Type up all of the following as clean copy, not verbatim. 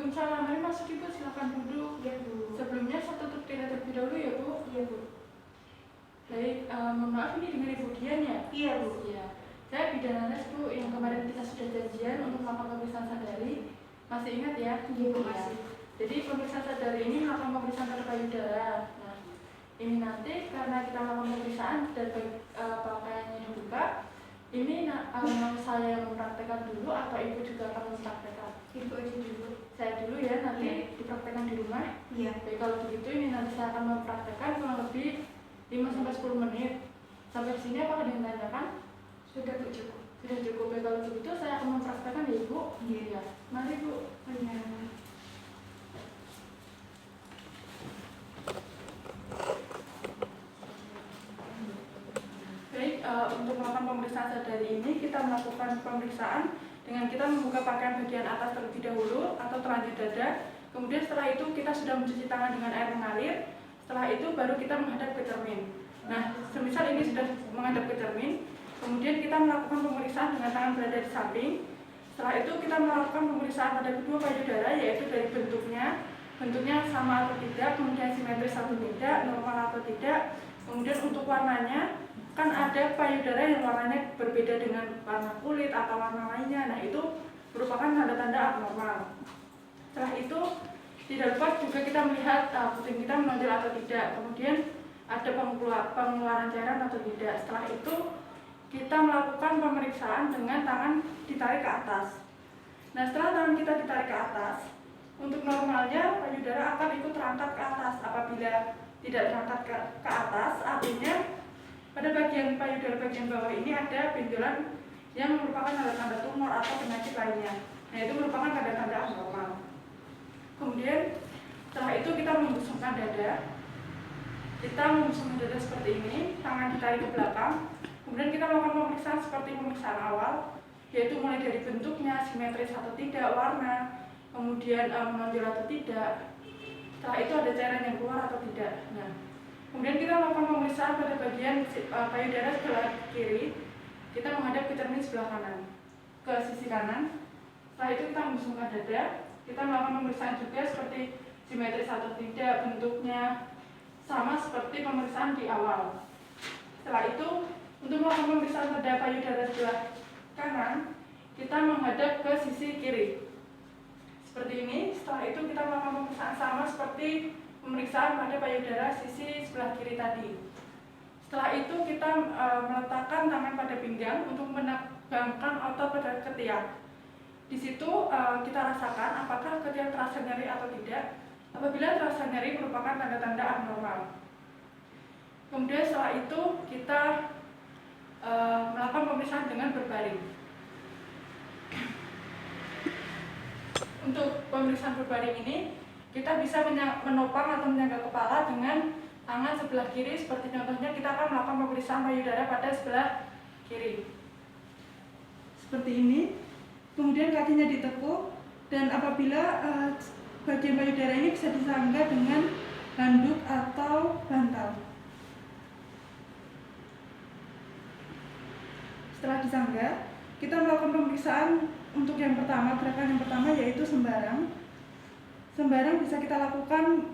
Waalaikumsalam. Mari masuk Ibu, silakan duduk. Ya Bu. Sebelumnya saya tutup terlebih dahulu ya Bu. Iya Bu. Baik, mohon maaf ini dengan Ibu Dian ya? Iya Bu. Iya. Saya Bidan Anas Bu, yang kemarin kita sudah janjian untuk melakukan pemeriksaan sadari. Masih ingat ya? Iya Bu, masih. Jadi pemeriksaan sadari ini melakukan pemeriksaan pada payudara. Nah, ini nanti karena kita melakukan pemeriksaan dan pakaiannya dibuka, ini saya yang mempraktekkan dulu atau Ibu juga akan mempraktekkan? Ibu aja dulu. Saya dulu ya, nanti dipraktekkan di rumah. Iya. Baik, kalau begitu ini nanti saya akan mempraktekkan kurang lebih 5-10 menit. Sampai sini apakah ditanyakan? Sudah Bu, cukup. Sudah cukup. Baik, kalau begitu saya akan mempraktekkan ya Ibu. Iya. Mari Bu. Iya. Baik, untuk melakukan pemeriksaan sadari ini kita melakukan pemeriksaan dengan kita membuka pakaian bagian atas terlebih dahulu atau telanjang dada. Kemudian setelah itu kita sudah mencuci tangan dengan air mengalir. Setelah itu baru kita menghadap ke cermin. Nah, semisal ini sudah menghadap ke cermin, kemudian kita melakukan pemeriksaan dengan tangan berada di samping. Setelah itu kita melakukan pemeriksaan pada kedua payudara, yaitu dari bentuknya sama atau tidak, kemudian simetris atau tidak, normal atau tidak. Kemudian untuk warnanya, kan ada payudara yang warnanya berbeda dengan warna kulit atau warna lainnya. Nah, itu merupakan tanda-tanda abnormal. Setelah itu tidak lupa juga kita melihat puting kita menonjol atau tidak. Kemudian ada pengeluaran cairan atau tidak. Setelah itu kita melakukan pemeriksaan dengan tangan ditarik ke atas. Nah, setelah tangan kita ditarik ke atas, untuk normalnya payudara akan ikut terangkat ke atas. Apabila tidak terangkat ke atas, artinya pada bagian payudara bagian bawah ini ada benjolan yang merupakan tanda-tanda tumor atau penyakit lainnya. Nah, itu merupakan tanda-tanda abnormal. Kemudian setelah itu kita membusungkan dada. Kita membusungkan dada seperti ini, tangan ditarik ke belakang. Kemudian kita melakukan pemeriksaan seperti pemeriksaan awal, yaitu mulai dari bentuknya, simetris atau tidak, warna, kemudian menonjol atau tidak. Setelah itu ada cairan yang keluar atau tidak. Nah, kemudian kita melakukan pemeriksaan pada bagian payudara sebelah kiri. Kita menghadap ke cermin sebelah kanan, ke sisi kanan. Setelah itu kita membusungkan dada. Kita melakukan pemeriksaan juga seperti simetris atau tidak, bentuknya sama seperti pemeriksaan di awal. Setelah itu, untuk melakukan pemeriksaan pada payudara sebelah kanan, kita menghadap ke sisi kiri. Seperti ini. Setelah itu kita melakukan pemeriksaan sama seperti pemeriksaan pada payudara sisi sebelah kiri tadi. Setelah itu kita meletakkan tangan pada pinggang untuk menegangkan otot pada ketiak. Di situ kita rasakan apakah ketiak terasa nyeri atau tidak. Apabila terasa nyeri merupakan tanda-tanda abnormal. Kemudian setelah itu kita melakukan pemeriksaan dengan berbaring. Untuk pemeriksaan berbaring ini kita bisa menopang atau menyangga kepala dengan tangan sebelah kiri. Seperti contohnya kita akan melakukan pemeriksaan payudara pada sebelah kiri. Seperti ini. Kemudian kakinya ditekuk, dan apabila bagian payudara ini bisa disangga dengan handuk atau bantal. Setelah disangga, kita melakukan pemeriksaan untuk yang pertama, gerakan yang pertama yaitu sembarang. Sembarang bisa kita lakukan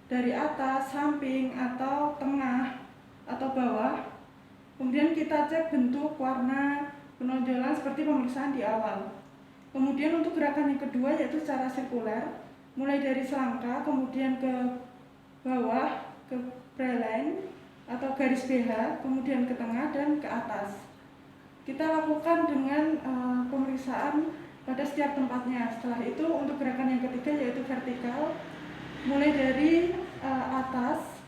dari atas, samping, atau tengah, atau bawah. Kemudian kita cek bentuk, warna, penonjolan seperti pemeriksaan di awal. Kemudian untuk gerakan yang kedua yaitu secara sirkuler, mulai dari selangkah, kemudian ke bawah, ke B-line atau garis BH, kemudian ke tengah dan ke atas. Kita lakukan dengan pemeriksaan pada setiap tempatnya. Setelah itu untuk gerakan yang ketiga yaitu vertikal, mulai dari atas,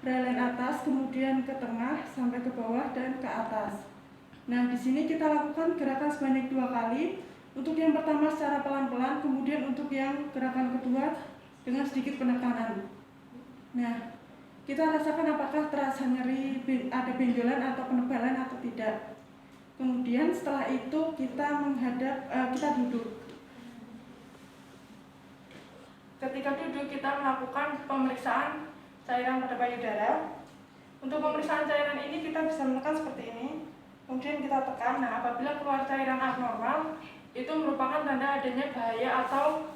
B-line atas, kemudian ke tengah sampai ke bawah dan ke atas. Nah, di sini kita lakukan gerakan sebanyak 2 kali. Untuk yang pertama secara pelan-pelan, kemudian untuk yang gerakan kedua dengan sedikit penekanan. Nah, kita rasakan apakah terasa nyeri, ada benjolan atau penebalan atau tidak. Kemudian setelah itu kita kita duduk. Ketika duduk kita melakukan pemeriksaan cairan pada payudara. Untuk pemeriksaan cairan ini kita bisa menekan seperti ini. Kemudian kita tekan. Nah, apabila keluar cairan abnormal, itu merupakan tanda adanya bahaya atau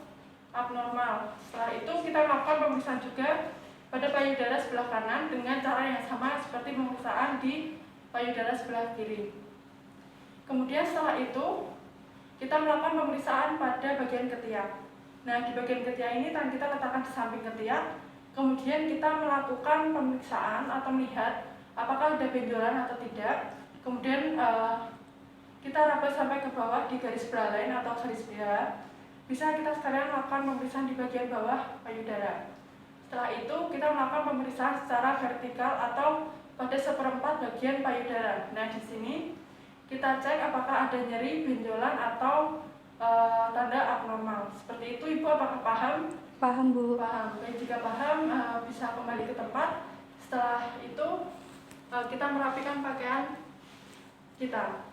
melakukan pemeriksaan juga pada payudara sebelah kanan dengan cara yang sama seperti pemeriksaan di payudara sebelah kiri. Kemudian setelah itu kita melakukan pemeriksaan pada bagian ketiak. Nah, di bagian ketiak ini tangan kita letakkan di samping ketiak. Kemudian kita melakukan pemeriksaan atau melihat apakah ada benjolan atau tidak. Kemudian kita raba sampai ke bawah di garis beralain atau garis BH. Bisa kita sekalian melakukan pemeriksaan di bagian bawah payudara. Setelah itu kita melakukan pemeriksaan secara vertikal atau pada seperempat bagian payudara. Nah, di sini kita cek apakah ada nyeri, benjolan atau tanda abnormal. Seperti itu, Ibu apakah paham? Paham, Bu. Paham. Baik, jika paham bisa kembali ke tempat. Setelah itu kita merapikan pakaian kita.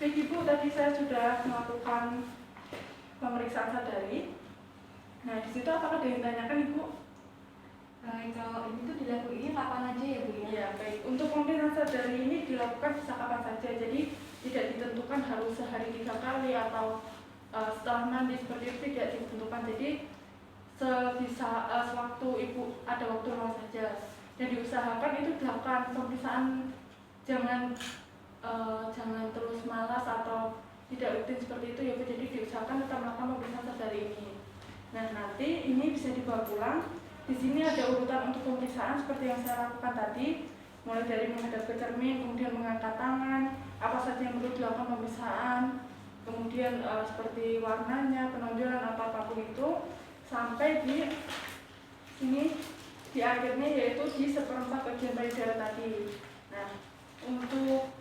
Baik Ibu, tadi saya sudah melakukan pemeriksaan sadari. Nah, di situ apakah ada yang ditanyakan Ibu? Kalau ini tuh dilakuinnya kapan aja ya Bu ya? Iya, baik. Untuk pemeriksaan sadari ini dilakukan bisa kapan saja. Jadi tidak ditentukan harus sehari 3 kali atau setelah mandi, seperti itu tidak ditentukan. Jadi sewaktu Ibu ada waktu luang saja. Dan diusahakan itu dilakukan pemeriksaan, jangan terus malas atau tidak rutin seperti itu ya Bu. Jadi diusahakan tetap melakukan pemeriksaan sadari ini. Nah, nanti ini bisa dibawa pulang. Di sini ada urutan untuk pemeriksaan seperti yang saya lakukan tadi, mulai dari menghadap ke cermin, kemudian mengangkat tangan, apa saja yang perlu dilakukan pemeriksaan, kemudian seperti warnanya, penonjolan atau apapun itu, sampai di sini di akhirnya yaitu di seperempat bagian payudara tadi. Nah, untuk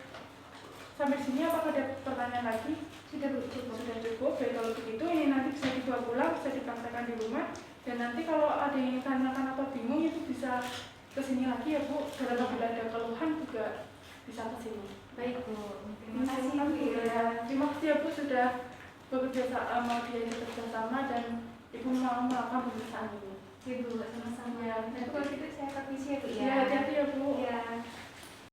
sampai sini apakah ada pertanyaan lagi? Sudah Bu, cukup. Sudah cukup. Baik, kalau begitu ini nanti bisa dibawa pulang, bisa dipraktekkan di rumah. Dan nanti kalau ada yang tanyakan atau bingung itu bisa ke sini lagi ya Bu. Dan apabila ada keluhan juga bisa ke sini. Baik Bu, terima kasih Terima Bu ya. Terima kasih ya Bu sudah bekerja mau diajak kerjasama dan Ibu mau melakukan pemeriksaan ini. Oke Bu, sama-sama. Ya, Nanti kalau gitu saya permisi ya Bu ya. Ya, hati-hati ya Bu. Ya.